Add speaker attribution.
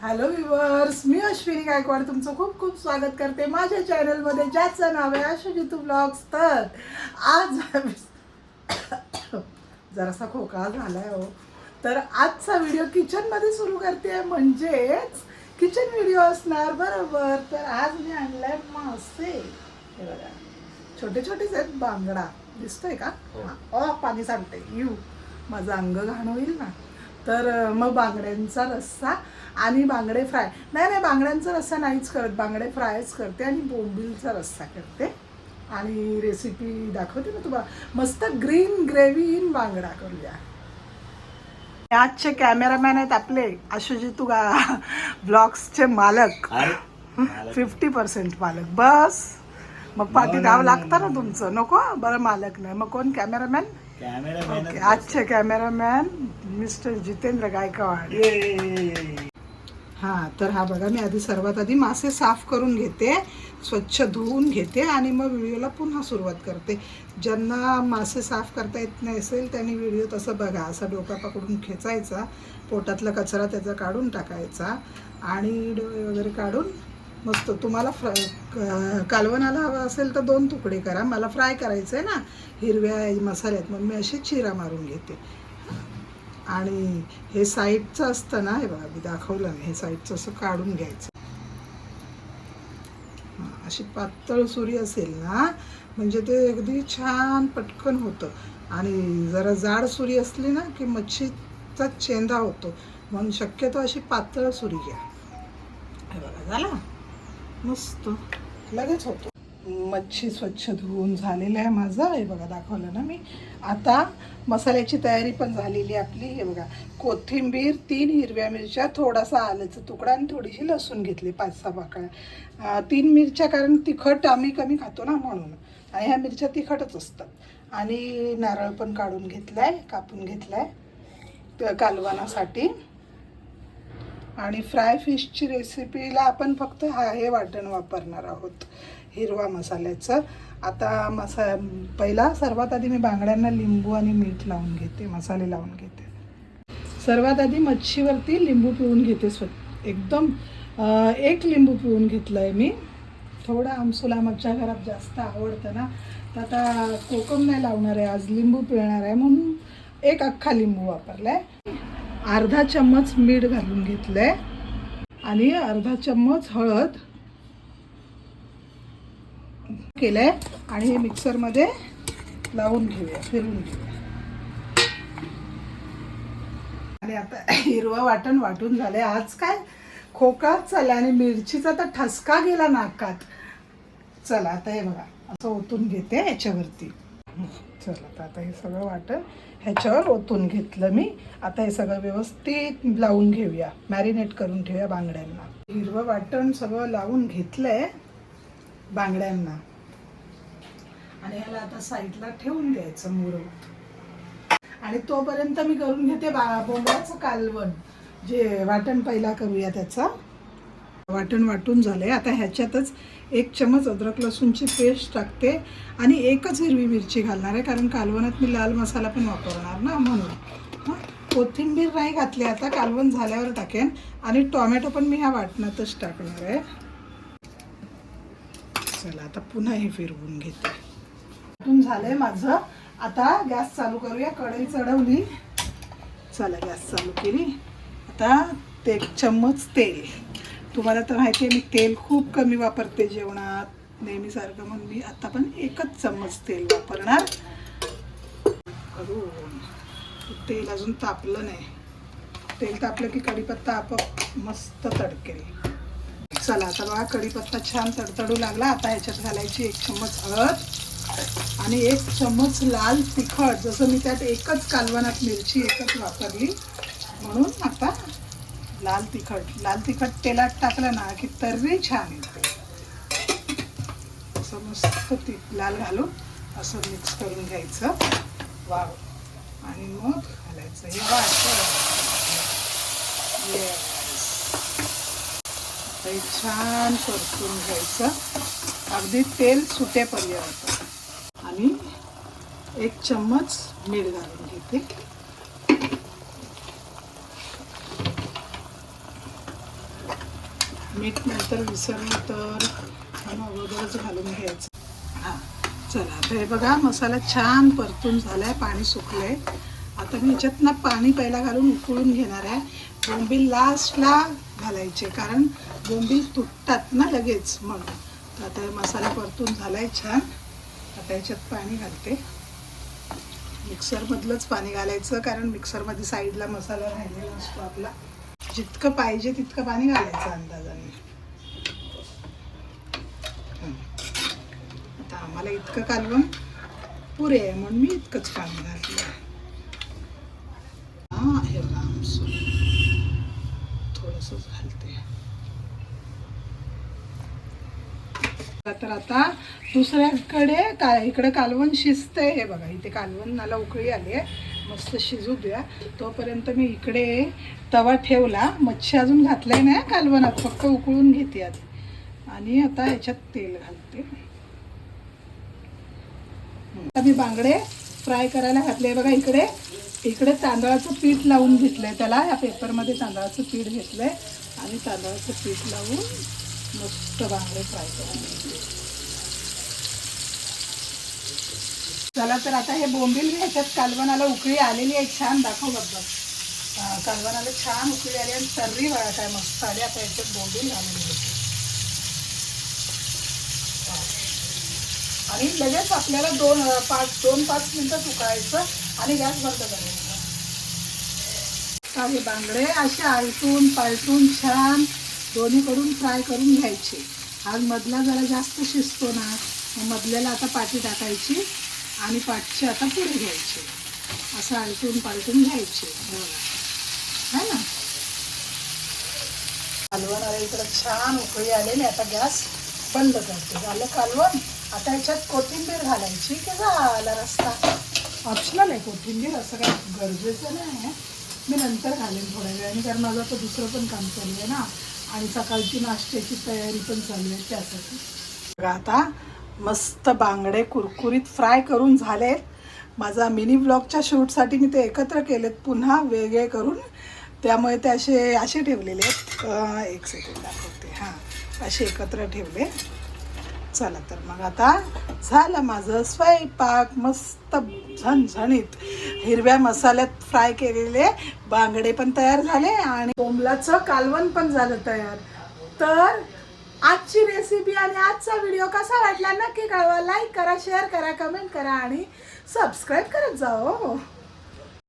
Speaker 1: Hello viewers, मी अश्विनी गायकवाड तुमचं खूप खूप स्वागत करते माझ्या चॅनलमध्ये, ज्याचं नाव आहे आशुजितू ब्लॉग्स. तर आज जरासा खोकला झालाय हो. तर आजचा व्हिडिओ किचनमध्ये सुरू करते, म्हणजेच किचन व्हिडिओ असणार बरोबर. तर आज मी आणलाय मासे. हे बघा, छोटे छोटेच आहेत. बांगडा दिसतोय का? पाणी सांगते यू, माझं अंग घाण होईल ना. तर मग बांगड्यांचा रस्सा आणि बांगडे फ्राय. नाही, बांगड्यांचा रस्सा नाहीच करत, बांगडे फ्रायच करते आणि बोंबीलचा रस्सा करते. आणि रेसिपी दाखवते ना तुम्हाला. मस्त ग्रीन ग्रेव्ही इन बांगडा करूया. आजचे कॅमेरामॅन आहेत आपले आशुजितू ब्लॉग्सचे मालक. 50% मालक बस. मग पाठी धाव लागतं ना तुमचं. नको बरं, मालक नाही मग कोण? कॅमेरामॅन. ओके, आजचे कॅमेरामॅन मिस्टर जितेंद्र गायकवाड. हां, तर हा बघा, मी सर्वात आधी मासे साफ करून घेते, स्वच्छ धुवून घेते आणि मग व्हिडिओला पुन्हा सुरुवात करते. ज्यांना मासे साफ करता येत नाही असेल त्यांनी व्हिडिओ तसं बघा. असा डोका पकडून खेचायचा, पोटातला कचरा त्याचा काढून टाकायचा आणि डोळे वगैरे काढून मस्त. तुम्हाला कालवणाला हवा असेल तर 2 तुकडे करा. मला फ्राय करायचं आहे ना हिरव्या मसाल्यात, मग मी अशी चिरा मारून घेते. आणि हे साईडचं असतं ना, हे बघा मी दाखवलं नाही, हे साईडचं असं काढून घ्यायचं. अशी पातळ सुरी असेल ना म्हणजे ते अगदी छान पटकन होतं. आणि जरा जाड सुरी असली ना की मच्छीचा चेंदा होतो, म्हणून शक्यतो अशी पातळ सुरी घ्या. हे बघा, झाला मस्त, लगेच होतो. मच्छी स्वच्छ धुवून झालेलं आहे माझं. हे बघा, दाखवलं ना मी. आता मसाल्याची तयारी पण झालेली आपली. हे बघा, कोथिंबीर, 3 हिरव्या मिरच्या, थोडासा आल्याचा तुकडा आणि थोडीशी लसूण घेतली, 5-6 पाकळ्या. 3 मिरच्या, कारण तिखट आम्ही कमी खातो ना म्हणून, आणि ह्या मिरच्या तिखटच असतात. आणि नारळ पण काढून घेतलाय, कापून घेतलाय कालवणासाठी. आणि फ्राय फिशची रेसिपीला आपण फक्त हे वाटण वापरणार आहोत, हिरवा मसाल्याचं. आता पहिला सर्वात आधी मी बांगड्यांना लिंबू आणि मीठ लावून घेते, मसाले लावून घेते. सर्वात आधी मच्छीवरती लिंबू पिळून घेते एकदम. 1 लिंबू पिळून घेतलं आहे मी. थोडं आमसूल आमच्या घरात जास्त आवडतं ना, तर आता कोकम नाही लावणार आहे आज, लिंबू पिळणार आहे म्हणून 1 अख्खा लिंबू वापरला आहे. अर्धा चम्मच मीठ घालून घेतलंय आणि अर्धा चम्मच हळद केलंय. आणि हे मिक्सरमध्ये लावून घेऊया, फिरवून घेऊया. आणि आता हिरवं वाटण वाटून झालंय. आज काय खोकाच चालला आणि मिरचीचा तर ठसका गेला नाकात. चला आता हे बघा, असं ओतून घेते याच्यावरती. चला आता हे सगळं वाटण ह्याच्यावर ओतून घेतलं मी. आता हे सगळं व्यवस्थित लावून घेऊया, मॅरिनेट करून ठेवूया बांगड्यांना. हिरवं वाटण सगळं लावून घेतलंय बांगड्यांना आणि ह्याला आता साईडला ठेवून द्यायचं मुरवत. आणि तोपर्यंत मी करून घेते बोंबड्याचं कालवण. जे वाटण पहिला करूया त्याचं. वाटण वाटून झालंय. आता ह्याच्यातच 1 चम्मच अद्रक लसूणची पेस्ट टाकते आणि 1च हिरवी मिरची घालणार आहे, कारण कालवणात मी लाल मसाला पण वापरणार ना म्हणून. कोथिंबीर नाही घातली, आता कालवण झाल्यावर टाकेन. आणि टोमॅटो पण मी ह्या वाटणातच टाकणार आहे. चला आता पुन्हा हे फिरवून घेते. वाटून झालंय माझं. आता गॅस चालू करूया. कढई चढवली, चला गॅस चालू केली. आता 1 चम्मच तेल. तुम्हाला तर माहिती आहे मी तेल खूप कमी वापरते जेवणात नेहमीसारखं, म्हणून मी आता पण 1च चम्मच तेल वापरणार. करून तेल अजून तापलं नाही. तेल तापलं की कढीपत्ता आपोआप मस्त तडकेल. चला आता बघा, कढीपत्ता छान तडतडू लागला. आता ह्याच्यात घालायची 1 चम्मच हळद आणि 1 चम्मच लाल तिखट. जसं मी त्यात 1च कालवणात मिरची 1च वापरली म्हणून आता लाल तिखट तेलात टाकलं ना की तर्री छान येते. असं मस्त लाल घालून असं मिक्स करून घ्यायचं. वाव. आणि मग घालायचं हे वाटण. हे छान परतून घ्यायचं अगदी तेल सुटेपर्यंत. आणि 1 चम्मच मीठ घालून घेते. मीठ नंतर विसरलं तर अगोदरच घालून घ्यायचं. हां चला आता हे बघा मसाला छान परतून झाला आहे, पाणी सुकलं आहे. आता मी ह्याच्यात ना पाणी पहिला घालून उकळून घेणार आहे. बोंबील लास्टला घालायचे कारण बोंबील तुटतात ना लगेच म्हणून. तर आता मसाला परतून झाला आहे छान. आता ह्याच्यात पाणी घालते. मिक्सरमधलंच पाणी घालायचं कारण मिक्सरमध्ये साईडला मसाला राहिलेला असतो आपला. जितकं पाहिजे तितकं पाणी घालायचं अंदाजाने. आता आम्हाला इतकं कालवण पुरे आहे म्हणून मी इतकंच पाणी घातलं. हां हे आमसूल थोडंसंच घालते. तर आता दुसऱ्याकडे इकडे कालवण शिजतंय. हे बघा इथे कालवणाला उकळी आली आहे, मस्त शिजू द्या. तोपर्यंत मी इकडे तवा ठेवला. मच्छी अजून घातलंय नाही कालवणात, फक्त उकळून घेते आधी. आणि आता याच्यात तेल घालते. आता मी बांगडे फ्राय करायला घातले. बघा इकडे तांदळाचं पीठ लावून घेतलंय त्याला. या पेपरमध्ये तांदळाचं पीठ घेतलंय आणि तांदळाचं पीठ लावून मस्त बांगडे फ्राय करून घेतले. चला तर आता हे बोंबील ह्याच्यात कालवणाला उकळी आलेली आहे छान. दाखव बघ कालवणाला छान उकळी आली आणि तर्री बघा काय मस्त आली. आता ह्याच्यात बोंबील घालून घेते आणि लगेच आपल्याला 2-5 मिनिटं उकळायचं आणि गॅस बंद करायचा. हे बांगडे असे आलटून पालटून छान दोन्हीकडून फ्राय करून घ्यायचे. आज मधला जरा जास्त शिजतो ना, मग मधल्याला आता पाटी टाकायची आणि पाटची आता पुढे घ्यायची. असं आलटून पालटून घ्यायचे है ना. कालवणाला इकडं छान उकळी आलेली. आता गॅस बंद करते. झालं कालवण. आता ह्याच्यात कोथिंबीर घालायची की झाला रस्ता. ऑप्शनल आहे कोथिंबीर, असं काही गरजेचं नाही आहे. मी नंतर घालेन थोड्या वेळाने कारण माझं आता दुसरं पण काम चालू आहे ना आणि सकाळची नाश्त्याची तयारी पण चालू आहे त्यासाठी. बघा आता मस्त बांगडे कुरकुरीत फ्राय करून झालेत. माझा मिनी ब्लॉगच्या शूटसाठी मी ते एकत्र केलेत पुन्हा वेगळे करून, त्यामुळे ते असे ठेवलेले आहेत. एक सेकंड दाखवते. हां असे एकत्र ठेवले. चला तर मग आता झालं माझं स्वयंपाक. मस्त झणझणीत हिरव्या मसाल्यात फ्राय केलेले बांगडे पण तयार झाले आणि बोंबलाचं कालवण पण झालं तयार. तर आजची रेसिपी आणि आजचा व्हिडिओ कसा वाटला नक्की कळवा. लाईक करा, शेअर करा, कमेंट करा आणि सबस्क्राईब करत जा.